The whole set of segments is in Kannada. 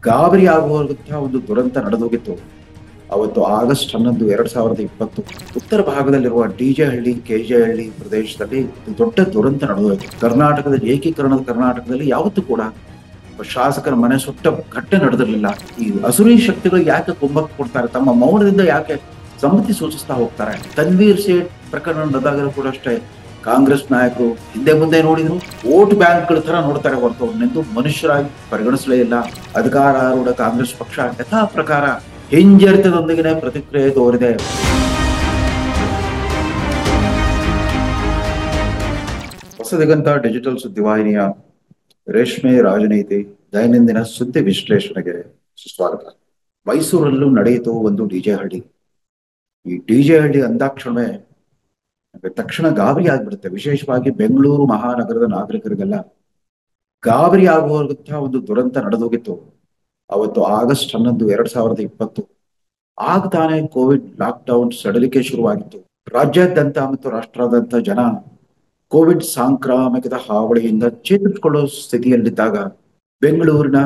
ಗಾಬರಿ ಆಗುವಂತಹ ಒಂದು ದುರಂತ ನಡೆದೋಗಿತ್ತು. ಅವತ್ತು ಆಗಸ್ಟ್ 11, 2020 ಉತ್ತರ ಭಾಗದಲ್ಲಿರುವ ಡಿಜೆ ಹಳ್ಳಿ, ಕೆಜೆ ಹಳ್ಳಿ ಪ್ರದೇಶದಲ್ಲಿ ದೊಡ್ಡ ದುರಂತ ನಡೆದೋಯ್ತು. ಕರ್ನಾಟಕದ ಏಕೀಕರಣದ ಕರ್ನಾಟಕದಲ್ಲಿ ಯಾವತ್ತೂ ಕೂಡ ಶಾಸಕರ ಮನೆ ಸುಟ್ಟ ಘಟ್ಟೆ ನಡೆದಿರಲಿಲ್ಲ. ಈ ಅಸುರಿ ಶಕ್ತಿಗಳು ಯಾಕೆ ಕುಮ್ಮಕ್ಕು ಕೊಡ್ತಾರೆ? ತಮ್ಮ ಮೌನದಿಂದ ಯಾಕೆ ಸಮ್ಮತಿ ಸೂಚಿಸ್ತಾ ಹೋಗ್ತಾರೆ? ತನ್ವೀರ್ ಸೇಠ್ ಪ್ರಕರಣ ನಡೆದಾಗಲೂ ಕೂಡ ಅಷ್ಟೇ ಕಾಂಗ್ರೆಸ್ ನಾಯಕರು ಹಿಂದೆ ಮುಂದೆ ನೋಡಿದ್ರು, ವೋಟ್ ಬ್ಯಾಂಕ್ಗಳ ತರ ನೋಡ್ತಾರೆ ಹೊರತು ಅವ್ರನ್ನೆಂದು ಮನುಷ್ಯರಾಗಿ ಪರಿಗಣಿಸಲೇ ಇಲ್ಲ. ಅಧಿಕಾರಾರೂಢ ಕಾಂಗ್ರೆಸ್ ಪಕ್ಷ ಯಥಾ ಪ್ರಕಾರ ಹಿಂಜರಿತದೊಂದಿಗೆ ಪ್ರತಿಕ್ರಿಯೆ ತೋರಿದೆ. ಹೊಸದಿಗಂತ ಡಿಜಿಟಲ್ ಸುದ್ದಿವಾಹಿನಿಯ ರೇಷ್ಮೆ ರಾಜನೀತಿ ದೈನಂದಿನ ಸುದ್ದಿ ವಿಶ್ಲೇಷಣೆಗೆ ಸುಸ್ವಾಗತ. ಮೈಸೂರಲ್ಲೂ ನಡೆಯಿತು ಒಂದು ಡಿಜೆ ಹಳ್ಳಿ. ಈ ಡಿಜೆ ಹಳ್ಳಿ ಅಂದಾಕ್ಷಣವೇ ತಕ್ಷಣ ಗಾಬರಿ ಆಗ್ಬಿಡುತ್ತೆ. ವಿಶೇಷವಾಗಿ ಬೆಂಗಳೂರು ಮಹಾನಗರದ ನಾಗರಿಕರಿಗೆಲ್ಲ ಗಾಬರಿ ಆಗುವಂತಹ ಒಂದು ದುರಂತ ನಡೆದೋಗಿತ್ತು. ಅವತ್ತು ಆಗಸ್ಟ್ 11, 2020 ಆಗ ತಾನೇ ಕೋವಿಡ್ ಲಾಕ್ಡೌನ್ ಸಡಲಿಕೆ ಶುರುವಾಗಿತ್ತು. ರಾಜ್ಯಾದ್ಯಂತ ಮತ್ತು ರಾಷ್ಟ್ರಾದ್ಯಂತ ಜನ ಕೋವಿಡ್ ಸಾಂಕ್ರಾಮಿಕದ ಹಾವಳಿಯಿಂದ ಚೇತರಿಸಿಕೊಳ್ಳೋ ಸ್ಥಿತಿಯಲ್ಲಿದ್ದಾಗ ಬೆಂಗಳೂರಿನ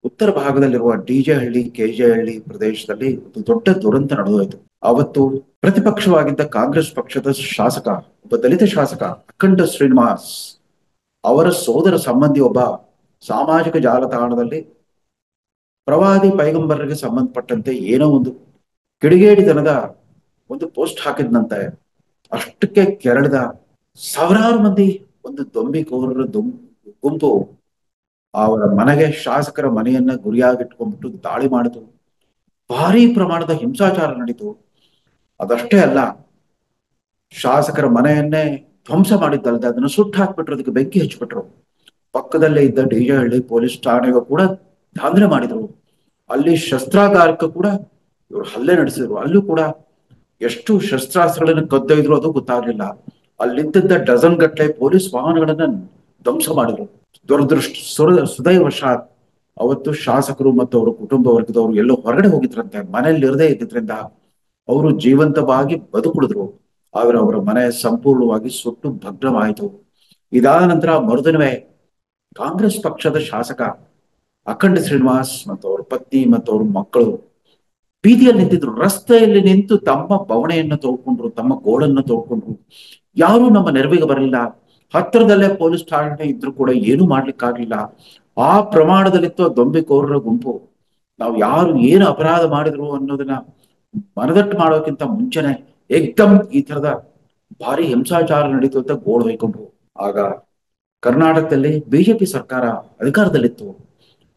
ಉತ್ತರ ಭಾಗದಲ್ಲಿರುವ ಡಿಜೆ ಹಳ್ಳಿ, ಕೆಜೆ ಹಳ್ಳಿ ಪ್ರದೇಶದಲ್ಲಿ ಒಂದು ದೊಡ್ಡ ದುರಂತ ನಡೆದೋಯ್ತು. ಅವತ್ತು ಪ್ರತಿಪಕ್ಷವಾಗಿದ್ದ ಕಾಂಗ್ರೆಸ್ ಪಕ್ಷದ ಶಾಸಕ, ಒಬ್ಬ ದಲಿತ ಶಾಸಕ ಅಖಂಡ ಶ್ರೀನಿವಾಸ್ ಅವರ ಸೋದರ ಸಂಬಂಧಿ ಒಬ್ಬ ಸಾಮಾಜಿಕ ಜಾಲತಾಣದಲ್ಲಿ ಪ್ರವಾದಿ ಪೈಗಂಬರರಿಗೆ ಸಂಬಂಧಪಟ್ಟಂತೆ ಏನೋ ಒಂದು ಕಿಡಿಗೇಡಿತನದ ಒಂದು ಪೋಸ್ಟ್ ಹಾಕಿದ್ನಂತೆ. ಅಷ್ಟಕ್ಕೆ ಕೆರಳಿದ ಸಾವಿರಾರು ಮಂದಿ ಒಂದು ದೊಂಬಿಕೋರರ ಗುಂಪು ಅವರ ಮನೆಗೆ, ಶಾಸಕರ ಮನೆಯನ್ನ ಗುರಿಯಾಗಿಟ್ಕೊಂಡ್ಬಿಟ್ಟು ದಾಳಿ ಮಾಡಿತು. ಭಾರಿ ಪ್ರಮಾಣದ ಹಿಂಸಾಚಾರ ನಡೀತು. ಅದಷ್ಟೇ ಅಲ್ಲ, ಶಾಸಕರ ಮನೆಯನ್ನೇ ಧ್ವಂಸ ಮಾಡಿದ್ದಲ್ಲದೆ ಅದನ್ನು ಸುಟ್ಟು ಹಾಕ್ಬಿಟ್ರು, ಅದಕ್ಕೆ ಬೆಂಕಿ ಹಚ್ಚಿಬಿಟ್ರು. ಪಕ್ಕದಲ್ಲೇ ಇದ್ದ ಡಿಜೆ ಹಳ್ಳಿ ಪೊಲೀಸ್ ಠಾಣೆಗೂ ಕೂಡ ದಾಂಧಲೆ ಮಾಡಿದ್ರು. ಅಲ್ಲಿ ಶಸ್ತ್ರಾಗಾರಕ್ಕೆ ಕೂಡ ಇವರು ಹಲ್ಲೆ ನಡೆಸಿದ್ರು. ಅಲ್ಲೂ ಕೂಡ ಎಷ್ಟು ಶಸ್ತ್ರಾಸ್ತ್ರಗಳನ್ನು ಕದ್ದೊಯ್ದ್ರು ಅದು ಗೊತ್ತಾಗ್ಲಿಲ್ಲ. ಅಲ್ಲಿದ್ದ ಡಜನ್ ಗಟ್ಟಲೆ ಪೊಲೀಸ್ ವಾಹನಗಳನ್ನ ಧ್ವಂಸ ಮಾಡಿದ್ರು. ಸುದೈವಶಾತ್ ಅವತ್ತು ಶಾಸಕರು ಮತ್ತು ಅವರ ಕುಟುಂಬ ವರ್ಗದವರು ಎಲ್ಲೋ ಹೊರಗಡೆ ಹೋಗಿದ್ರಂತೆ. ಮನೆಯಲ್ಲಿ ಇರದೇ ಇದ್ದಿದ್ರಿಂದ ಅವರು ಜೀವಂತವಾಗಿ ಬದುಕುಳಿದ್ರು. ಆದ್ರೆ ಅವರ ಮನೆ ಸಂಪೂರ್ಣವಾಗಿ ಸುಟ್ಟು ಭಗ್ನವಾಯಿತು. ಇದಾದ ನಂತರ ಮರುದಿನವೇ ಕಾಂಗ್ರೆಸ್ ಪಕ್ಷದ ಶಾಸಕ ಅಖಂಡ ಶ್ರೀನಿವಾಸ್ ಮತ್ತು ಅವ್ರ ಪತ್ನಿ ಮತ್ತು ಅವ್ರ ಮಕ್ಕಳು ಬೀದಿಯಲ್ಲಿ ನಿಂತಿದ್ರು. ರಸ್ತೆಯಲ್ಲಿ ನಿಂತು ತಮ್ಮ ಬವಣೆಯನ್ನು ತೋಡ್ಕೊಂಡ್ರು, ತಮ್ಮ ಗೋಳನ್ನು ತೋಡ್ಕೊಂಡ್ರು. ಯಾರು ನಮ್ಮ ನೆರವಿಗೆ ಬರಲಿಲ್ಲ. ಹತ್ತಿರದಲ್ಲೇ ಪೊಲೀಸ್ ಠಾಣೆ ಇದ್ರು ಕೂಡ ಏನು ಮಾಡ್ಲಿಕ್ಕಾಗ್ಲಿಲ್ಲ. ಆ ಪ್ರಮಾಣದಲ್ಲಿತ್ತು ದೊಂಬಿಕೋರರ ಗುಂಪು. ನಾವು ಯಾರು ಏನು ಅಪರಾಧ ಮಾಡಿದ್ರು ಅನ್ನೋದನ್ನ ಮನದಟ್ಟು ಮಾಡೋಕ್ಕಿಂತ ಮುಂಚೆನೆ ಏಕ್ದಮ್ ಈ ತರದ ಭಾರಿ ಹಿಂಸಾಚಾರ ನಡೀತು ಅಂತ ಗೋಳು ಹೊಯ್ಕೊಂಡ್ರು. ಆಗ ಕರ್ನಾಟಕದಲ್ಲಿ ಬಿಜೆಪಿ ಸರ್ಕಾರ ಅಧಿಕಾರದಲ್ಲಿತ್ತು.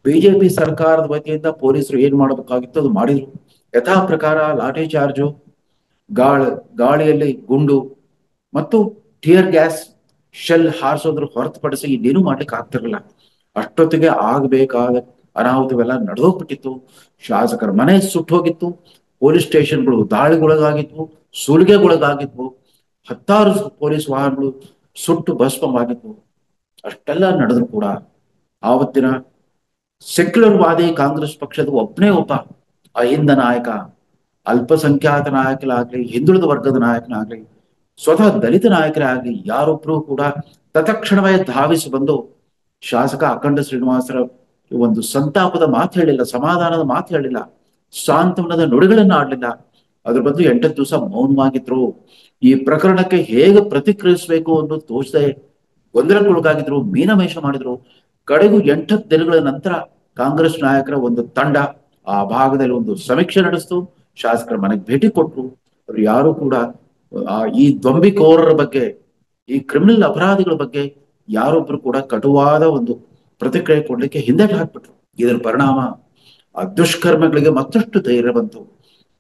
ಬಿಜೆಪಿ ಸರ್ಕಾರದ ವತಿಯಿಂದ ಪೊಲೀಸರು ಏನ್ ಮಾಡಬೇಕಾಗಿತ್ತು ಅದು ಮಾಡಿದ್ರು. ಯಥಾ ಪ್ರಕಾರ ಲಾಠಿ ಚಾರ್ಜು, ಗಾಳಿಯಲ್ಲಿ ಗುಂಡು ಮತ್ತು ಟಿಯರ್ ಗ್ಯಾಸ್ ಶೆಲ್ ಹಾರಿಸೋದ್ರ ಹೊರತುಪಡಿಸಿ ಇನ್ನೇನು ಮಾಡ್ಲಿಕ್ಕೆ ಆಗ್ತಿರಲಿಲ್ಲ. ಅಷ್ಟೊತ್ತಿಗೆ ಆಗಬೇಕಾದ ಅನಾಹುತವೆಲ್ಲ ನಡೆದೋಗ್ಬಿಟ್ಟಿತ್ತು. ಶಾಸಕರ ಮನೆ ಸುಟ್ಟು ಹೋಗಿತ್ತು, ಪೊಲೀಸ್ ಸ್ಟೇಷನ್ಗಳು ದಾಳಿಗೊಳಗಾಗಿದ್ವು, ಸುಲಿಗೆಗೊಳಗಾಗಿದ್ವು, ಹತ್ತಾರು ಪೊಲೀಸ್ ವಾಹನಗಳು ಸುಟ್ಟು ಭಸ್ಮವಾಗಿದ್ವು. ಅಷ್ಟೆಲ್ಲ ನಡೆದ್ರು ಕೂಡ ಆವತ್ತಿನ ಸೆಕ್ಯುಲರ್ ವಾದಿ ಕಾಂಗ್ರೆಸ್ ಪಕ್ಷದ ಒಬ್ಬನೇ ಒಬ್ಬ ಅಹಿಂದ ನಾಯಕ, ಅಲ್ಪಸಂಖ್ಯಾತ ನಾಯಕನಾಗ್ಲಿ, ಹಿಂದುಳಿದ ವರ್ಗದ ನಾಯಕನಾಗ್ಲಿ, ಸ್ವತಃ ದಲಿತ ನಾಯಕರೇ ಆಗ್ಲಿ ಯಾರೊಬ್ರು ಕೂಡ ತತ್ಕ್ಷಣವೇ ಧಾವಿಸಿ ಬಂದು ಶಾಸಕ ಅಖಂಡ ಶ್ರೀನಿವಾಸರ ಒಂದು ಸಂತಾಪದ ಮಾತು ಹೇಳಿಲ್ಲ, ಸಮಾಧಾನದ ಮಾತು ಹೇಳಿಲ್ಲ, ಸಾಂತ್ವನದ ನುಡಿಗಳನ್ನ ಆಡ್ಲಿಲ್ಲ. ಅದ್ರ ಬದಲು 8 ದಿವಸ ಮೌನವಾಗಿದ್ರು. ಈ ಪ್ರಕರಣಕ್ಕೆ ಹೇಗೆ ಪ್ರತಿಕ್ರಿಯಿಸಬೇಕು ಅನ್ನೋದು ತೋಚದೆ ಗೊಂದಲಕ್ಕೊಳಗಾಗಿದ್ರು, ಮೀನಮೇಷ ಮಾಡಿದ್ರು. ಕಡೆಗೂ 8 ದಿನಗಳ ನಂತರ ಕಾಂಗ್ರೆಸ್ ನಾಯಕರ ಒಂದು ತಂಡ ಆ ಭಾಗದಲ್ಲಿ ಒಂದು ಸಮೀಕ್ಷೆ ನಡೆಸಿತು. ಶಾಸಕರ ಮನೆಗೆ ಭೇಟಿ ಕೊಟ್ರು. ಅವ್ರು ಯಾರು ಕೂಡ ಈ ದೊಂಬಿಕೋರರ ಬಗ್ಗೆ, ಈ ಕ್ರಿಮಿನಲ್ ಅಪರಾಧಿಗಳ ಬಗ್ಗೆ ಯಾರೊಬ್ರು ಕೂಡ ಕಟುವಾದ ಒಂದು ಪ್ರತಿಕ್ರಿಯೆ ಕೊಡ್ಲಿಕ್ಕೆ ಹಿಂದೆಟ್ ಹಾಕ್ಬಿಟ್ರು. ಇದರ ಪರಿಣಾಮ ಆ ದುಷ್ಕರ್ಮಗಳಿಗೆ ಮತ್ತಷ್ಟು ಧೈರ್ಯ ಬಂತು.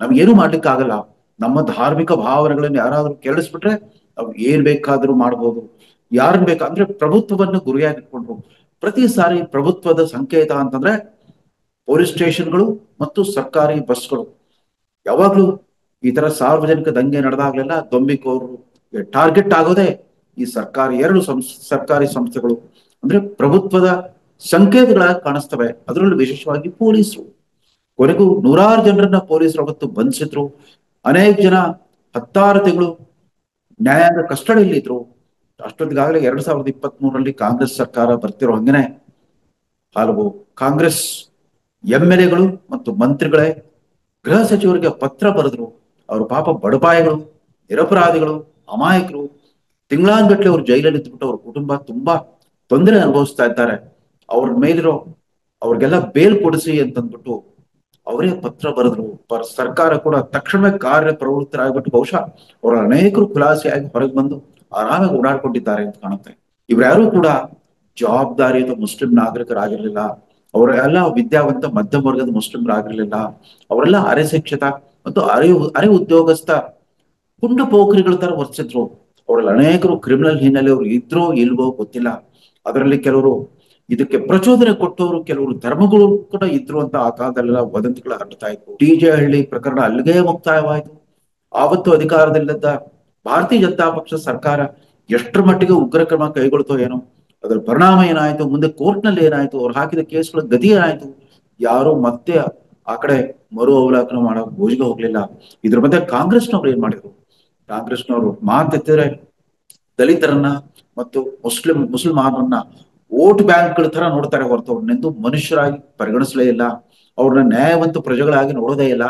ನಮ್ಗೇನು ಮಾಡ್ಲಿಕ್ಕೆ ಆಗಲ್ಲ, ನಮ್ಮ ಧಾರ್ಮಿಕ ಭಾವನೆಗಳನ್ನ ಯಾರಾದ್ರೂ ಕೆರಳಿಸ್ಬಿಟ್ರೆ ನಾವು ಏನ್ ಬೇಕಾದ್ರೂ ಮಾಡ್ಬೋದು, ಯಾರನ್ ಬೇಕಾದ್ರೆ ಪ್ರಭುತ್ವವನ್ನು ಗುರಿಯಾಗಿಟ್ಕೊಂಡ್ರು. ಪ್ರತಿ ಸಾರಿ ಪ್ರಭುತ್ವದ ಸಂಕೇತ ಅಂತಂದ್ರೆ ಪೊಲೀಸ್ ಸ್ಟೇಷನ್ಗಳು ಮತ್ತು ಸರ್ಕಾರಿ ಬಸ್ಗಳು. ಯಾವಾಗ್ಲೂ ಈ ತರ ಸಾರ್ವಜನಿಕ ದಂಗೆ ನಡೆದಾಗ್ಲೆಲ್ಲ ದೊಂಬಿಕೋರರು ಟಾರ್ಗೆಟ್ ಆಗೋದೇ ಈ ಸರ್ಕಾರಿ ಸಂಸ್ಥೆಗಳು. ಅಂದ್ರೆ ಪ್ರಭುತ್ವದ ಸಂಕೇತಗಳಾಗಿ ಕಾಣಿಸ್ತವೆ. ಅದರಲ್ಲೂ ವಿಶೇಷವಾಗಿ ಪೊಲೀಸರು. ಕೊನೆಗೂ 100 ಜನರನ್ನ ಪೊಲೀಸರು ಅವತ್ತು ಬಂಧಿಸಿದ್ರು. ಅನೇಕ ಜನ 10 ತಿಂಗಳು ನ್ಯಾಯಾಂಗ ಕಸ್ಟಡಿಯಲ್ಲಿ ಇದ್ರು. ಅಷ್ಟೊತ್ತಿಗಾಗಲೇ 2023 ಕಾಂಗ್ರೆಸ್ ಸರ್ಕಾರ ಬರ್ತಿರೋ ಹಂಗೇನೆ ಹಲವು ಕಾಂಗ್ರೆಸ್ MLA ಗಳು ಮತ್ತು ಮಂತ್ರಿಗಳೇ ಗೃಹ ಸಚಿವರಿಗೆ ಪತ್ರ ಬರೆದ್ರು. ಅವರು ಪಾಪ ಬಡಪಾಯಿಗಳು, ನಿರಪರಾಧಿಗಳು, ಅಮಾಯಕರು. ತಿಂಗಳಾನ್ಗಟ್ಲೆ ಅವ್ರು ಜೈಲಲ್ಲಿ ಇದ್ಬಿಟ್ಟು ಅವ್ರ ಕುಟುಂಬ ತುಂಬಾ ತೊಂದರೆ ಅನುಭವಿಸ್ತಾ ಇದ್ದಾರೆ. ಅವ್ರ ಮೇಲಿರೋ ಅವ್ರಿಗೆಲ್ಲ ಬೇಲ್ ಕೊಡಿಸಿ ಅಂತಂದ್ಬಿಟ್ಟು ಅವರೇ ಪತ್ರ ಬರೆದ್ರು. ಸರ್ಕಾರ ಕೂಡ ತಕ್ಷಣವೇ ಕಾರ್ಯ ಪ್ರವೃತ್ತರಾಗ್ಬಿಟ್ಟು ಬಹುಶಃ ಅವರ ಅನೇಕರು ಖುಲಾಸೆಯಾಗಿ ಹೊರಗೆ ಬಂದು ಆರಾಮಾಗಿ ಓಡಾಡ್ಕೊಂಡಿದ್ದಾರೆ ಅಂತ ಕಾಣುತ್ತೆ. ಇವ್ರ್ಯಾರು ಕೂಡ ಜವಾಬ್ದಾರಿಯುತ ಮುಸ್ಲಿಂ ನಾಗರಿಕರಾಗಿರ್ಲಿಲ್ಲ. ಅವರೆಲ್ಲ ವಿದ್ಯಾವಂತ ಮಧ್ಯಮ ವರ್ಗದ ಮುಸ್ಲಿಮರಾಗಿರ್ಲಿಲ್ಲ. ಅವರೆಲ್ಲ ಅರೆ ಶಿಕ್ಷಿತ ಮತ್ತು ಅರೆ ಉದ್ಯೋಗಸ್ಥ ಪುಂಡ ಪೋಖರಿಗಳ ತರ ವರ್ತಿಸಿದ್ರು. ಅವರಲ್ಲಿ ಅನೇಕರು ಕ್ರಿಮಿನಲ್ ಹಿನ್ನೆಲೆ ಅವರು ಇದ್ರೋ ಇಲ್ವೋ ಗೊತ್ತಿಲ್ಲ. ಅದರಲ್ಲಿ ಕೆಲವರು ಇದಕ್ಕೆ ಪ್ರಚೋದನೆ ಕೊಟ್ಟವರು, ಕೆಲವರು ಧರ್ಮಗಳು ಕೂಡ ಇದ್ರು ಅಂತ ಆ ಕಾಲದಲ್ಲೆಲ್ಲ ವದಂತಿಗಳು ಹರಡ್ತಾ ಇತ್ತು. TJ ಹಳ್ಳಿ ಪ್ರಕರಣ ಅಲ್ಲಿಗೆ ಮುಕ್ತಾಯವಾಯಿತು. ಆವತ್ತು ಅಧಿಕಾರದಲ್ಲಿದ್ದ ಭಾರತೀಯ ಜನತಾ ಪಕ್ಷ ಸರ್ಕಾರ ಎಷ್ಟರ ಮಟ್ಟಿಗೆ ಉಗ್ರ ಕ್ರಮ ಕೈಗೊಳ್ತೋ ಏನೋ, ಅದರ ಪರಿಣಾಮ ಏನಾಯ್ತು, ಮುಂದೆ ಕೋರ್ಟ್ ನಲ್ಲಿ ಏನಾಯ್ತು, ಅವ್ರು ಹಾಕಿದ ಕೇಸ್ಗಳ ಗತಿ ಏನಾಯ್ತು, ಯಾರು ಮತ್ತೆ ಆ ಕಡೆ ಮರು ಅವಲೋಕನ ಮಾಡೋ ಗೋಜಿಗೆ ಹೋಗ್ಲಿಲ್ಲ. ಇದ್ರ ಮಧ್ಯೆ ಕಾಂಗ್ರೆಸ್ನವ್ರು ಏನ್ ಮಾಡಿದ್ರು, ಕಾಂಗ್ರೆಸ್ನವರು ಮಾತೆತ್ತಿದ್ರೆ ದಲಿತರನ್ನ ಮತ್ತು ಮುಸಲ್ಮಾನರನ್ನ ವೋಟ್ ಬ್ಯಾಂಕ್ಗಳ ತರ ನೋಡ್ತಾರೆ ಹೊರತು ಅವ್ರನ್ನೆಂದು ಮನುಷ್ಯರಾಗಿ ಪರಿಗಣಿಸಲೇ ಇಲ್ಲ. ಅವ್ರನ್ನ ನ್ಯಾಯವಂತ ಪ್ರಜೆಗಳಾಗಿ ನೋಡೋದೇ ಇಲ್ಲ.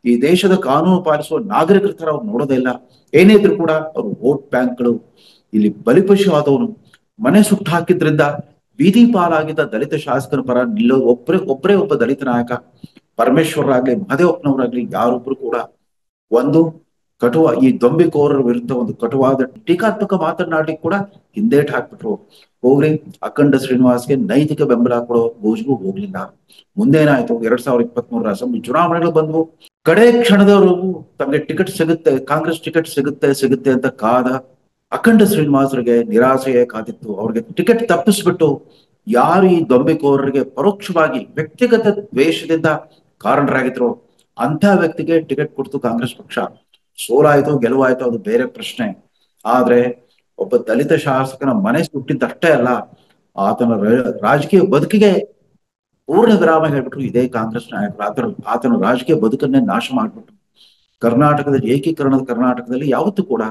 ಈ ದೇಶದ ಕಾನೂನು ಪಾಲಿಸುವ ನಾಗರಿಕರ ತರ ಅವ್ರು ನೋಡೋದೇ ಇಲ್ಲ. ಏನೇ ಇದ್ರು ಕೂಡ ಅವ್ರು ವೋಟ್ ಬ್ಯಾಂಕ್ಗಳು. ಇಲ್ಲಿ ಬಲಿಪಶು ಆದವನು ಮನೆ ಸುಟ್ಟು ಹಾಕಿದ್ರಿಂದ ಬೀದಿ ಪಾಲಾಗಿದ್ದ ದಲಿತ ಶಾಸಕರ ಪರ ನಿಲ್ಲೋ ಒಬ್ಬರೇ ಒಬ್ಬ ದಲಿತ ನಾಯಕ ಪರಮೇಶ್ವರರಾಗ್ಲಿ ಮಹದೇವಪ್ಪನವರಾಗ್ಲಿ ಯಾರೊಬ್ರು ಕೂಡ ಒಂದು ಈ ದೊಂಬಿಕೋರರ ವಿರುದ್ಧ ಒಂದು ಕಟುವಾದ ಟೀಕಾತ್ಮಕ ಮಾತನಾಡ್ಲಿಕ್ಕೆ ಕೂಡ ಹಿಂದೇಟ್ ಹಾಕ್ಬಿಟ್ರು. ಹೋಗ್ರಿ, ಅಖಂಡ ಶ್ರೀನಿವಾಸ್ಗೆ ನೈತಿಕ ಬೆಂಬಲ ಕೊಡೋ ಗೋಜಿಗೂ ಹೋಗ್ಲಿಲ್ಲ. ಮುಂದೇನಾಯ್ತು, 2023 ಅಸೆಂಬ್ಲಿ ಚುನಾವಣೆಗಳು ಬಂದ್ವು. ಕಡೆ ಕ್ಷಣದವರು ತಮಗೆ ಟಿಕೆಟ್ ಸಿಗುತ್ತೆ, ಕಾಂಗ್ರೆಸ್ ಟಿಕೆಟ್ ಸಿಗುತ್ತೆ ಅಂತ ಕಾದ ಅಖಂಡ ಶ್ರೀನಿವಾಸರಿಗೆ ನಿರಾಸೆಯೇ ಕಾದಿತ್ತು. ಅವ್ರಿಗೆ ಟಿಕೆಟ್ ತಪ್ಪಿಸ್ಬಿಟ್ಟು ಯಾರು ಈ ದೊಂಬಿಕೋರರಿಗೆ ಪರೋಕ್ಷವಾಗಿ ವ್ಯಕ್ತಿಗತ ದ್ವೇಷದಿಂದ ಕಾರಣರಾಗಿದ್ರು ಅಂತ ವ್ಯಕ್ತಿಗೆ ಟಿಕೆಟ್ ಕೊಡ್ತು ಕಾಂಗ್ರೆಸ್ ಪಕ್ಷ. ಸೋಲಾಯ್ತು ಗೆಲುವಾಯ್ತು ಅದು ಬೇರೆ ಪ್ರಶ್ನೆ. ಆದ್ರೆ ಒಬ್ಬ ದಲಿತ ಶಾಸಕನ ಮನೆ ಸುಟ್ಟಿದ್ದಷ್ಟೇ ಅಲ್ಲ, ಆತನ ರಾಜಕೀಯ ಬದುಕಿಗೆ ಪೂರ್ಣ ವಿರಾಮ ಹೇಳ್ಬಿಟ್ರು ಇದೇ ಕಾಂಗ್ರೆಸ್ ನಾಯಕರು. ಆತನ ರಾಜಕೀಯ ಬದುಕನ್ನೇ ನಾಶ ಮಾಡ್ಬಿಟ್ರು. ಕರ್ನಾಟಕದ ಏಕೀಕರಣದ ಕರ್ನಾಟಕದಲ್ಲಿ ಯಾವತ್ತೂ ಕೂಡ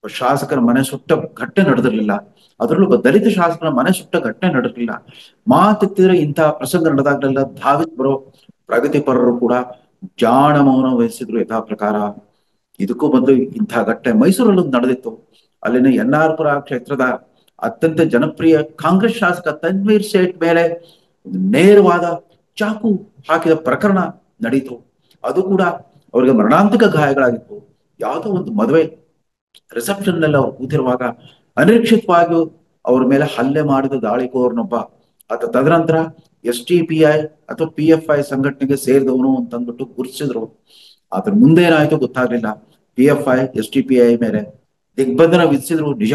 ಶಾಸಕರ ಮನೆ ಸುಟ್ಟ ಘಟನೆ ನಡೆದಿರ್ಲಿಲ್ಲ. ಅದರಲ್ಲೂ ಒಬ್ಬ ದಲಿತ ಶಾಸಕನ ಮನೆ ಸುಟ್ಟ ಘಟನೆ ನಡೆದಿರ್ಲಿಲ್ಲ. ಮಾತೆತ್ತಿದ್ರೆ ಇಂತಹ ಪ್ರಸಂಗ ನಡೆದಾಗಲೆಲ್ಲ ಧಾವಿತ್ ಬರೋ ಪ್ರಗತಿಪರರು ಕೂಡ ಜಾಣ ಮೌನ ವಹಿಸಿದ್ರು ಯಥಾ ಪ್ರಕಾರ. ಇದಕ್ಕೂ ಮೊದಲು ಇಂತಹ ಘಟನೆ ಮೈಸೂರಲ್ಲೂ ನಡೆದಿತ್ತು. ಅಲ್ಲಿನ NR ಪುರ ಕ್ಷೇತ್ರದ ಅತ್ಯಂತ ಜನಪ್ರಿಯ ಕಾಂಗ್ರೆಸ್ ಶಾಸಕ ತನ್ವೀರ್ ಸೇಠ್ ಮೇಲೆ ನೇರವಾದ ಚಾಕು ಹಾಕಿದ ಪ್ರಕರಣ ನಡೀತು. ಅದು ಕೂಡ ಅವರಿಗೆ ಮರಣಾಂತಿಕ ಗಾಯಗಳಾಗಿತ್ತು. ಯಾವುದೋ ಒಂದು ಮದುವೆ ರಿಸೆಪ್ಷನ್ ನಲ್ಲಿ ಅವ್ರು ಕೂತಿರುವಾಗ ಅನಿರೀಕ್ಷಿತವಾಗಿ ಅವ್ರ ಮೇಲೆ ಹಲ್ಲೆ ಮಾಡಿದ ದಾಳಿಕೋರನೊಬ್ಬ ಆತ ತದನಂತರ STPI ಅಥವಾ PFI ಸಂಘಟನೆಗೆ ಸೇರಿದವನು ಅಂತಂದ್ಬಿಟ್ಟು ಗುರುತಿಸಿದ್ರು. ಅದ್ರ ಮುಂದೆ ಏನಾಯ್ತು ಗೊತ್ತಾಗ್ಲಿಲ್ಲ. PFI STPI ಮೇಲೆ ದಿಗ್ಬಂಧನ ವಿಧಿಸಿದ್ರು ನಿಜ.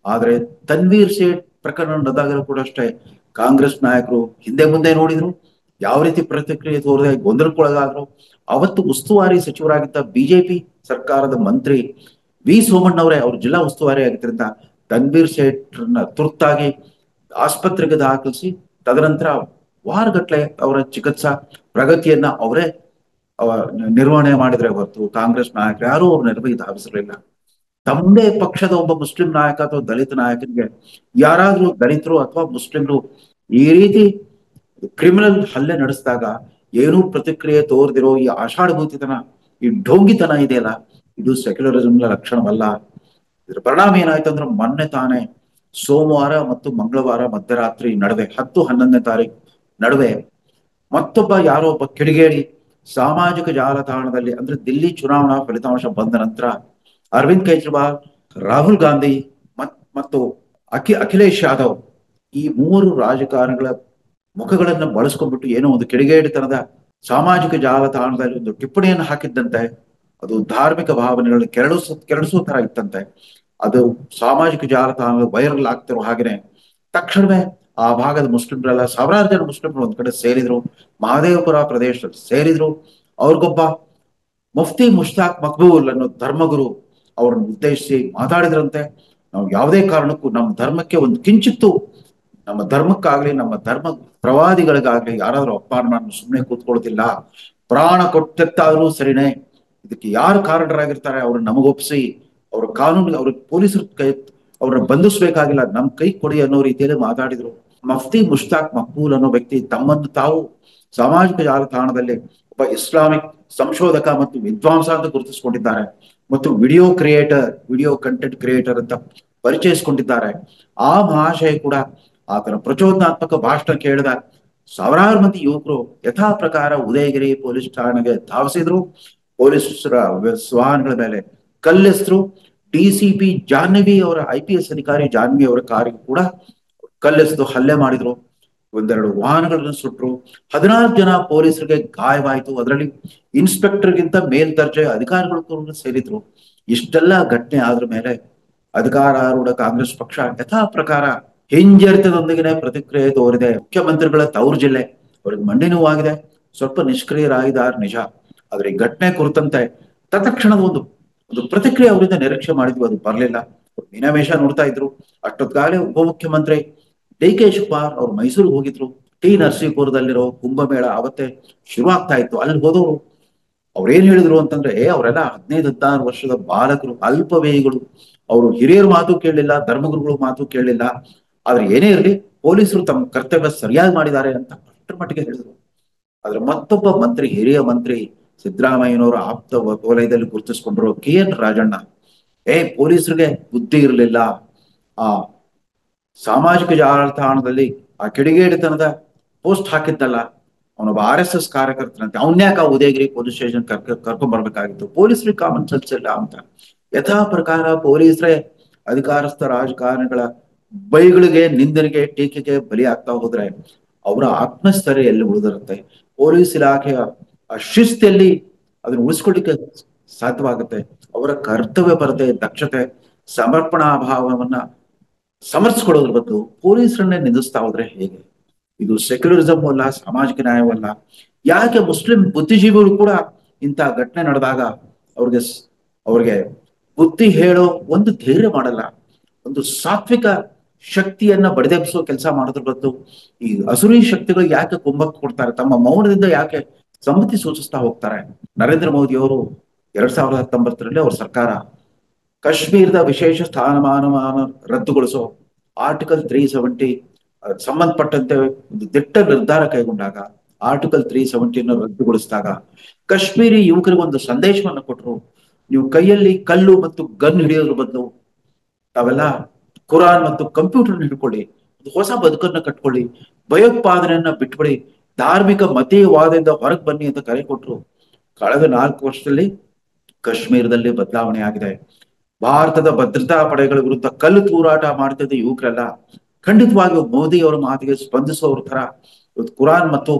ಆದ್ರೆ ತನ್ವೀರ್ ಸೇಠ್ ಪ್ರಕರಣ ನಡೆದಾಗಲೂ ಕೂಡ ಅಷ್ಟೇ ಕಾಂಗ್ರೆಸ್ ನಾಯಕರು ಹಿಂದೆ ಮುಂದೆ ನೋಡಿದ್ರು, ಯಾವ ರೀತಿ ಪ್ರತಿಕ್ರಿಯೆ ತೋರದೆ ಗೊಂದಲಕ್ಕೊಳಗಾದ್ರು. ಅವತ್ತು ಉಸ್ತುವಾರಿ ಸಚಿವರಾಗಿದ್ದ BJP ಸರ್ಕಾರದ ಮಂತ್ರಿ V ಸೋಮಣ್ಣವರೇ ಅವ್ರ ಜಿಲ್ಲಾ ಉಸ್ತುವಾರಿ ಆಗಿದ್ದರಿಂದ ತನ್ವೀರ್ ಸೇಠ್ರನ್ನ ತುರ್ತಾಗಿ ಆಸ್ಪತ್ರೆಗೆ ದಾಖಲಿಸಿ ತದನಂತರ ವಾರಗಟ್ಲೆ ಅವರ ಚಿಕಿತ್ಸಾ ಪ್ರಗತಿಯನ್ನ ಅವರೇ ನಿರ್ವಹಣೆ ಮಾಡಿದ್ರೆ ಹೊರತು ಕಾಂಗ್ರೆಸ್ ನಾಯಕರು ಯಾರು ಅವ್ರ ನೆರವಿಗೆ ಧಾವಿಸಲಿಲ್ಲ. ತಮ್ಮದೇ ಪಕ್ಷದ ಒಬ್ಬ ಮುಸ್ಲಿಂ ನಾಯಕ ಅಥವಾ ದಲಿತ ನಾಯಕನಿಗೆ ಯಾರಾದ್ರೂ ದಲಿತರು ಅಥವಾ ಮುಸ್ಲಿಂರು ಈ ರೀತಿ ಕ್ರಿಮಿನಲ್ ಹಲ್ಲೆ ನಡೆಸಿದಾಗ ಏನೂ ಪ್ರತಿಕ್ರಿಯೆ ತೋರ್ದಿರೋ ಈ ಆಷಾಢಭೂತಿತನ, ಈ ಢೋಂಗಿತನ ಇದೆಯಲ್ಲ, ಇದು ಸೆಕ್ಯುಲರಿಸಂನ ಲಕ್ಷಣವಲ್ಲ. ಇದ್ರ ಪರಿಣಾಮ ಏನಾಯ್ತು ಅಂದ್ರೆ ಮೊನ್ನೆ ತಾನೇ ಸೋಮವಾರ ಮತ್ತು ಮಂಗಳವಾರ ಮಧ್ಯರಾತ್ರಿ ನಡುವೆ 10-11ನೇ ತಾರೀಕು ನಡುವೆ ಮತ್ತೊಬ್ಬ ಯಾರೋ ಒಬ್ಬ ಕಿಡಿಗೇಡಿ ಸಾಮಾಜಿಕ ಜಾಲತಾಣದಲ್ಲಿ ಅಂದ್ರೆ ದಿಲ್ಲಿ ಚುನಾವಣಾ ಫಲಿತಾಂಶ ಬಂದ ನಂತರ ಅರವಿಂದ್ ಕೇಜ್ರಿವಾಲ್, ರಾಹುಲ್ ಗಾಂಧಿ ಮತ್ತು ಅಖಿಲೇಶ್ ಯಾದವ್ ಈ ಮೂವರು ರಾಜಕಾರಣಿಗಳ ಮುಖಗಳನ್ನ ಬಳಸ್ಕೊಂಡ್ಬಿಟ್ಟು ಏನೋ ಒಂದು ಕಿಡಿಗೇಡಿತನದ ಸಾಮಾಜಿಕ ಜಾಲತಾಣದಲ್ಲಿ ಒಂದು ಟಿಪ್ಪಣಿಯನ್ನು ಹಾಕಿದ್ದಂತೆ. ಅದು ಧಾರ್ಮಿಕ ಭಾವನೆಗಳನ್ನು ಕೆರಳಿಸೋ ತರ ಇತ್ತಂತೆ. ಅದು ಸಾಮಾಜಿಕ ಜಾಲತಾಣ ವೈರಲ್ ಆಗ್ತಿರೋ ಹಾಗೇನೆ ತಕ್ಷಣವೇ ಆ ಭಾಗದ ಮುಸ್ಲಿಮ್ರೆಲ್ಲ ಸಾವಿರಾರು ಜನ ಮುಸ್ಲಿಮ್ರು ಒಂದ್ ಕಡೆ ಸೇರಿದ್ರು, ಮಹದೇವಪುರ ಪ್ರದೇಶದಲ್ಲಿ ಸೇರಿದ್ರು. ಅವ್ರಿಗೊಬ್ಬ ಮುಫ್ತಿ ಮುಷ್ತಾಕ್ ಮಕ್ಬೂಲ್ ಅನ್ನೋ ಧರ್ಮಗುರು ಅವ್ರನ್ನ ಉದ್ದೇಶಿಸಿ ಮಾತಾಡಿದ್ರಂತೆ. ನಾವು ಯಾವುದೇ ಕಾರಣಕ್ಕೂ ನಮ್ಮ ಧರ್ಮಕ್ಕೆ ಒಂದು ಕಿಂಚಿತ್ತು, ನಮ್ಮ ಧರ್ಮಕ್ಕಾಗ್ಲಿ ನಮ್ಮ ಧರ್ಮ ಪ್ರವಾದಿಗಳಿಗಾಗ್ಲಿ ಯಾರಾದ್ರೂ ಅಪಮಾನ ಮಾಡಿ ಸುಮ್ಮನೆ ಕೂತ್ಕೊಳ್ಳೋದಿಲ್ಲ. ಪ್ರಾಣ ಕೊಟ್ಟೆತ್ತಾದ್ರೂ ಸರಿನೇ, ಇದಕ್ಕೆ ಯಾರು ಕಾರಣರಾಗಿರ್ತಾರೆ ಅವ್ರನ್ನ ನಮಗೊಪ್ಪಿಸಿ ಅವ್ರ ಕಾನೂನು ಅವ್ರ ಪೊಲೀಸರು ಅವ್ರನ್ನ ಬಂಧಿಸ್ಬೇಕಾಗಿಲ್ಲ, ನಮ್ ಕೈ ಕೊಡಿ ಅನ್ನೋ ರೀತಿಯಲ್ಲಿ ಮಾತಾಡಿದ್ರು. ಮಫ್ತಿ ಮುಷ್ತಾಕ್ ಮಕ್ಬೂಲ್ ಅನ್ನೋ ವ್ಯಕ್ತಿ ತಮ್ಮನ್ನು ತಾವು ಸಾಮಾಜಿಕ ಜಾಲತಾಣದಲ್ಲಿ ಒಬ್ಬ ಇಸ್ಲಾಮಿಕ್ ಸಂಶೋಧಕ ಮತ್ತು ವಿದ್ವಾಂಸ ಅಂತ ಗುರುತಿಸಿಕೊಂಡಿದ್ದಾರೆ ಮತ್ತು ವಿಡಿಯೋ ಕಂಟೆಂಟ್ ಕ್ರಿಯೇಟರ್ ಅಂತ ಪರಿಚಯಿಸಿಕೊಂಡಿದ್ದಾರೆ. ಆ ಮಹಾಶಯ ಕೂಡ ಆತನ ಪ್ರಚೋದನಾತ್ಮಕ ಭಾಷಣ ಕೇಳಿದ ಸಾವಿರಾರು ಮಂದಿ ಯುವಕರು ಯಥಾ ಪ್ರಕಾರ ಉದಯಗಿರಿ ಪೊಲೀಸ್ ಠಾಣೆಗೆ ಧಾವಿಸಿದ್ರು. ಪೊಲೀಸರ ವಾಹನಗಳ ಮೇಲೆ ಕಲ್ಲೆಸರು. ಡಿಸಿಪಿ ಜಾಹ್ನವಿ ಅವರ IPS ಅಧಿಕಾರಿ ಜಾಹ್ನವಿ ಅವರ ಕಾರಿಗೆ ಕೂಡ ಕಲ್ಲೆಸೆದು ಹಲ್ಲೆ ಮಾಡಿದ್ರು. ಒಂದೆರಡು ವಾಹನಗಳನ್ನು ಸುಟ್ಟರು. 16 ಜನ ಪೊಲೀಸರಿಗೆ ಗಾಯವಾಯಿತು. ಅದರಲ್ಲಿ ಇನ್ಸ್ಪೆಕ್ಟರ್ಗಿಂತ ಮೇಲ್ದರ್ಜೆ ಅಧಿಕಾರಿಗಳು ಕೂಡ ಸೇರಿದ್ರು. ಇಷ್ಟೆಲ್ಲ ಘಟನೆ ಆದ್ರ ಮೇಲೆ ಅಧಿಕಾರಾರೂಢ ಕಾಂಗ್ರೆಸ್ ಪಕ್ಷ ಯಥಾ ಪ್ರಕಾರ ಹಿಂಜರಿತದೊಂದಿಗೆ ಪ್ರತಿಕ್ರಿಯೆ ತೋರಿದೆ. ಮುಖ್ಯಮಂತ್ರಿಗಳ ತವರು ಜಿಲ್ಲೆ, ಅವರಿಗೆ ಮಂಡಿ ನೋವಾಗಿದೆ, ಸ್ವಲ್ಪ ನಿಷ್ಕ್ರಿಯರಾಗಿದ್ದಾರೆ ನಿಜ. ಆದ್ರೆ ಈ ಘಟನೆ ಕುರಿತಂತೆ ತತ್ಕ್ಷಣದ ಒಂದು ಪ್ರತಿಕ್ರಿಯೆ ಅವರಿಂದ ನಿರೀಕ್ಷೆ ಮಾಡಿದ್ವಿ, ಅದು ಬರಲಿಲ್ಲ. ಮೀನಾಮೇಷ ನೋಡ್ತಾ ಇದ್ರು. ಅಷ್ಟೊತ್ಕಾಲೆ ಉಪಮುಖ್ಯಮಂತ್ರಿ DK ಶಿವಕುಮಾರ್ ಅವ್ರು ಮೈಸೂರಿಗೆ ಹೋಗಿದ್ರು. ನರಸೀಪುರದಲ್ಲಿರೋ ಕುಂಭಮೇಳ ಅವತ್ತೇ ಶುರು ಆಗ್ತಾ ಇತ್ತು. ಅಲ್ಲಿ ಹೋದವರು ಅವ್ರೇನ್ ಹೇಳಿದ್ರು ಅಂತಂದ್ರೆ, ಅವರೆಲ್ಲ 15-16 ವರ್ಷದ ಬಾಲಕರು, ಅಲ್ಪವೇಯಿಗಳು, ಅವರು ಹಿರಿಯರ ಮಾತು ಕೇಳಲಿಲ್ಲ, ಧರ್ಮಗುರುಗಳ ಮಾತು ಕೇಳಲಿಲ್ಲ. ಆದ್ರೆ ಏನೇ ಇರಲಿ ಪೊಲೀಸರು ತಮ್ಮ ಕರ್ತವ್ಯ ಸರಿಯಾಗಿ ಮಾಡಿದ್ದಾರೆ ಅಂತ ಅಷ್ಟರ ಮಟ್ಟಿಗೆ ಹೇಳಿದ್ರು. ಆದ್ರೆ ಮತ್ತೊಬ್ಬ ಮಂತ್ರಿ, ಹಿರಿಯ ಮಂತ್ರಿ, ಸಿದ್ದರಾಮಯ್ಯನವರ ಆಪ್ತ ವಲಯದಲ್ಲಿ ಗುರುತಿಸಿಕೊಂಡ್ರು KN ರಾಜಣ್ಣ, ಪೊಲೀಸರಿಗೆ ಬುದ್ಧಿ ಇರಲಿಲ್ಲ, ಆ ಸಾಮಾಜಿಕ ಜಾಲತಾಣದಲ್ಲಿ ಆ ಕಿಡಿಗೇಡಿತನದ ಪೋಸ್ಟ್ ಹಾಕಿದ್ದಲ್ಲ, ಅವನೊಬ್ಬ RSS ಕಾರ್ಯಕರ್ತನಂತೆ, ಅವನ್ಯಾಕ ಉದಯಗಿರಿ ಪೊಲೀಸ್ ಸ್ಟೇಷನ್ ಕರ್ಕೊಂಡ್ ಬರ್ಬೇಕಾಗಿತ್ತು, ಪೊಲೀಸರಿಗೆ ಕಾಮನ್ ಸೆನ್ಸ್ ಇಲ್ಲ ಅಂತ. ಯಥಾ ಪ್ರಕಾರ ಪೊಲೀಸರೇ ಅಧಿಕಾರಸ್ಥ ರಾಜಕಾರಣಿಗಳ ಬೈಗಳಿಗೆ, ನಿಂದನೆಗೆ, ಟೀಕೆಗೆ ಬಲಿ ಆಗ್ತಾ ಹೋದ್ರೆ ಅವರ ಆತ್ಮಸ್ಥೈರ್ಯ ಎಲ್ಲಿ ಉಳಿದಿರುತ್ತೆ? ಪೊಲೀಸ್ ಇಲಾಖೆಯ ಆ ಶಿಸ್ತಿಯಲ್ಲಿ ಅದನ್ನ ಉಳಿಸ್ಕೊಳ್ಳಿಕ್ಕೆ ಸಾಧ್ಯವಾಗುತ್ತೆ? ಅವರ ಕರ್ತವ್ಯ ಪರತೆ, ದಕ್ಷತೆ, ಸಮರ್ಪಣಾ ಭಾವವನ್ನ ಸಮರ್ಸ್ಕೊಳ್ಳೋದ್ರ ಬದಲು ಪೊಲೀಸರನ್ನೇ ನಿಂದಿಸ್ತಾ ಹೋದ್ರೆ ಹೇಗೆ? ಇದು ಸೆಕ್ಯುಲರಿಸಮ್ ಅಲ್ಲ, ಸಾಮಾಜಿಕ ನ್ಯಾಯವಲ್ಲ. ಯಾಕೆ ಮುಸ್ಲಿಂ ಬುದ್ಧಿಜೀವಿಗಳು ಕೂಡ ಇಂಥ ಘಟನೆ ನಡೆದಾಗ ಅವ್ರಿಗೆ ಬುದ್ಧಿ ಹೇಳೋ ಒಂದು ಧೈರ್ಯ ಮಾಡಲ್ಲ, ಒಂದು ಸಾತ್ವಿಕ ಶಕ್ತಿಯನ್ನ ಬಡಿದೆಬ್ಬಿಸೋ ಕೆಲಸ ಮಾಡೋದ್ರ ಬದಲು ಈ ಅಸುರಿ ಶಕ್ತಿಗಳು ಯಾಕೆ ಕುಂಭಕ್ಕೆ ಕೊಡ್ತಾರೆ? ತಮ್ಮ ಮೌನದಿಂದ ಯಾಕೆ ಸಮ್ಮತಿ ಸೂಚಿಸ್ತಾ ಹೋಗ್ತಾರೆ? ನರೇಂದ್ರ ಮೋದಿ ಅವರು 2019ರಲ್ಲಿ ಅವ್ರ ಸರ್ಕಾರ ಕಾಶ್ಮೀರದ ವಿಶೇಷ ಸ್ಥಾನಮಾನ ರದ್ದುಗೊಳಿಸೋ ಆರ್ಟಿಕಲ್ 370 ಸಂಬಂಧಪಟ್ಟಂತೆ ಒಂದು ದಿಟ್ಟ ನಿರ್ಧಾರ ಕೈಗೊಂಡಾಗ, ಆರ್ಟಿಕಲ್ 370 ರದ್ದುಗೊಳಿಸಿದಾಗ ಕಾಶ್ಮೀರಿ ಯುವಕರಿಗೆ ಒಂದು ಸಂದೇಶವನ್ನು ಕೊಟ್ಟರು. ನೀವು ಕೈಯಲ್ಲಿ ಕಲ್ಲು ಮತ್ತು ಗನ್ ಹಿಡಿಯೋದ್ರ ಬದಲು ತಾವೆಲ್ಲ ಕುರಾನ್ ಮತ್ತು ಕಂಪ್ಯೂಟರ್ ಹಿಡ್ಕೊಳ್ಳಿ, ಒಂದು ಹೊಸ ಬದುಕನ್ನ ಕಟ್ಕೊಳ್ಳಿ, ಭಯೋತ್ಪಾದನೆಯನ್ನ ಬಿಟ್ಬಿಡಿ, ಧಾರ್ಮಿಕ ಮತೀಯವಾದದಿಂದ ಹೊರಗೆ ಬನ್ನಿ ಅಂತ ಕರೆ ಕೊಟ್ಟರು. ಕಳೆದ 4 ವರ್ಷದಲ್ಲಿ ಕಾಶ್ಮೀರದಲ್ಲಿ ಬದಲಾವಣೆ ಆಗಿದೆ. ಭಾರತದ ಭದ್ರತಾ ಪಡೆಗಳ ವಿರುದ್ಧ ಕಲ್ಲು ತೂರಾಟ ಮಾಡ್ತಿದ್ದ ಯುವಕರೆಲ್ಲ ಖಂಡಿತವಾಗಿಯೂ ಮೋದಿ ಅವರ ಮಾತಿಗೆ ಸ್ಪಂದಿಸೋರ ತರ ಇವತ್ತು ಕುರಾನ್ ಮತ್ತು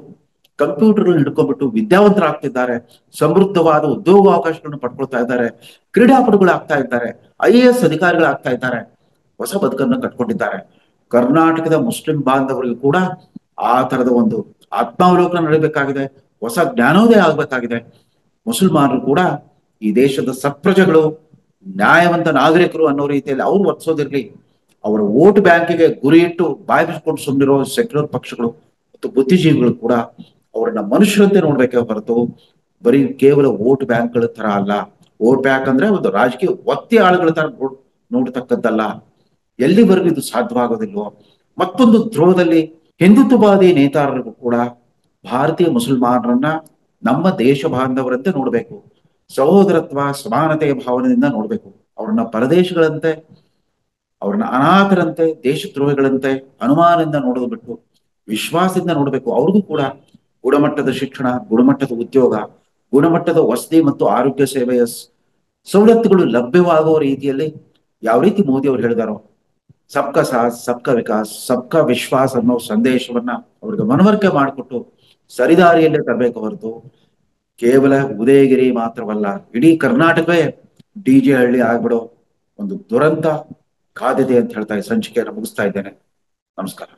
ಕಂಪ್ಯೂಟರ್ ಹಿಡ್ಕೊಂಡ್ಬಿಟ್ಟು ವಿದ್ಯಾವಂತರಾಗ್ತಿದ್ದಾರೆ, ಸಮೃದ್ಧವಾದ ಉದ್ಯೋಗಾವಕಾಶಗಳನ್ನು ಪಡ್ಕೊಳ್ತಾ ಇದ್ದಾರೆ, ಕ್ರೀಡಾಪಟುಗಳಾಗ್ತಾ ಇದ್ದಾರೆ, IAS ಅಧಿಕಾರಿಗಳಾಗ್ತಾ ಇದ್ದಾರೆ, ಹೊಸ ಬದುಕನ್ನು ಕಟ್ಕೊಂಡಿದ್ದಾರೆ. ಕರ್ನಾಟಕದ ಮುಸ್ಲಿಂ ಬಾಂಧವರಿಗೂ ಕೂಡ ಆ ತರದ ಒಂದು ಆತ್ಮಾವಲೋಕನ ನಡೀಬೇಕಾಗಿದೆ, ಹೊಸ ಜ್ಞಾನೋದಯ ಆಗ್ಬೇಕಾಗಿದೆ. ಮುಸಲ್ಮಾನರು ಕೂಡ ಈ ದೇಶದ ಸತ್ಪ್ರಜೆಗಳು, ನ್ಯಾಯವಂತ ನಾಗರಿಕರು ಅನ್ನೋ ರೀತಿಯಲ್ಲಿ ಅವ್ರು ವರ್ತಿಸೋದಿರ್ಲಿ. ಅವರ ವೋಟ್ ಬ್ಯಾಂಕಿಗೆ ಗುರಿ ಇಟ್ಟು ಬಾಯಿ ಬಿಟ್ಕೊಂಡು ಸುಮ್ಮನಿರೋ ಸೆಕ್ಯುಲರ್ ಪಕ್ಷಗಳು ಮತ್ತು ಬುದ್ಧಿಜೀವಿಗಳು ಕೂಡ ಅವ್ರನ್ನ ಮನುಷ್ಯರಂತೆ ನೋಡ್ಬೇಕೇ ಹೊರತು ಬರೀ ಕೇವಲ ವೋಟ್ ಬ್ಯಾಂಕ್ಗಳ ತರ ಅಲ್ಲ. ವೋಟ್ ಬ್ಯಾಂಕ್ ಅಂದ್ರೆ ಒಂದು ರಾಜಕೀಯ ಒತ್ತಿ ಆಳುಗಳ ತರ ನೋಡ್ತಕ್ಕದ್ದಲ್ಲ. ಎಲ್ಲಿವರೆಗೂ ಇದು ಸಾಧ್ಯವಾಗೋದಿಲ್ವೋ, ಮತ್ತೊಂದು ಧ್ರುವದಲ್ಲಿ ಹಿಂದುತ್ವವಾದಿ ನೇತಾರರಿಗೂ ಕೂಡ ಭಾರತೀಯ ಮುಸಲ್ಮಾನರನ್ನ ನಮ್ಮ ದೇಶ ಬಾಂಧವರಂತೆ ನೋಡ್ಬೇಕು, ಸಹೋದರತ್ವ, ಸಮಾನತೆಯ ಭಾವನೆಯಿಂದ ನೋಡ್ಬೇಕು. ಅವ್ರನ್ನ ಪರದೇಶಗಳಂತೆ, ಅವ್ರನ್ನ ಅನಾಥರಂತೆ, ದೇಶದ್ರೋಹಿಗಳಂತೆ ಅನುಮಾನದಿಂದ ನೋಡೋದು ಬಿಟ್ಟು ವಿಶ್ವಾಸದಿಂದ ನೋಡ್ಬೇಕು. ಅವ್ರಿಗೂ ಕೂಡ ಗುಣಮಟ್ಟದ ಶಿಕ್ಷಣ, ಗುಣಮಟ್ಟದ ಉದ್ಯೋಗ, ಗುಣಮಟ್ಟದ ವಸತಿ ಮತ್ತು ಆರೋಗ್ಯ ಸೇವೆಯ ಸವಲತ್ತುಗಳು ಲಭ್ಯವಾಗುವ ರೀತಿಯಲ್ಲಿ ಯಾವ ರೀತಿ ಮೋದಿ ಅವರು ಹೇಳಿದಾರೋ, ಸಬ್ಕಾ ಸಾಥ್ ಸಬ್ಕಾ ವಿಕಾಸ್ ಸಬ್ಕಾ ವಿಶ್ವಾಸ್ ಅನ್ನೋ ಸಂದೇಶವನ್ನ ಅವ್ರಿಗೆ ಮನವರಿಕೆ ಮಾಡಿಕೊಟ್ಟು ಸರಿದಾರಿಯಲ್ಲೇ ತರಬೇಕು ಹೊರತು ಕೇವಲ ಉದಯಗಿರಿ ಮಾತ್ರವಲ್ಲ, ಇಡೀ ಕರ್ನಾಟಕವೇ DJ ಹಳ್ಳಿ ಆಗ್ಬಿಡೋ ಒಂದು ದುರಂತ ಕಾದಿದೆ ಅಂತ ಹೇಳ್ತಾ ಈ ಸಂಚಿಕೆಯನ್ನು ಮುಗಿಸ್ತಾ ಇದ್ದೇನೆ. ನಮಸ್ಕಾರ.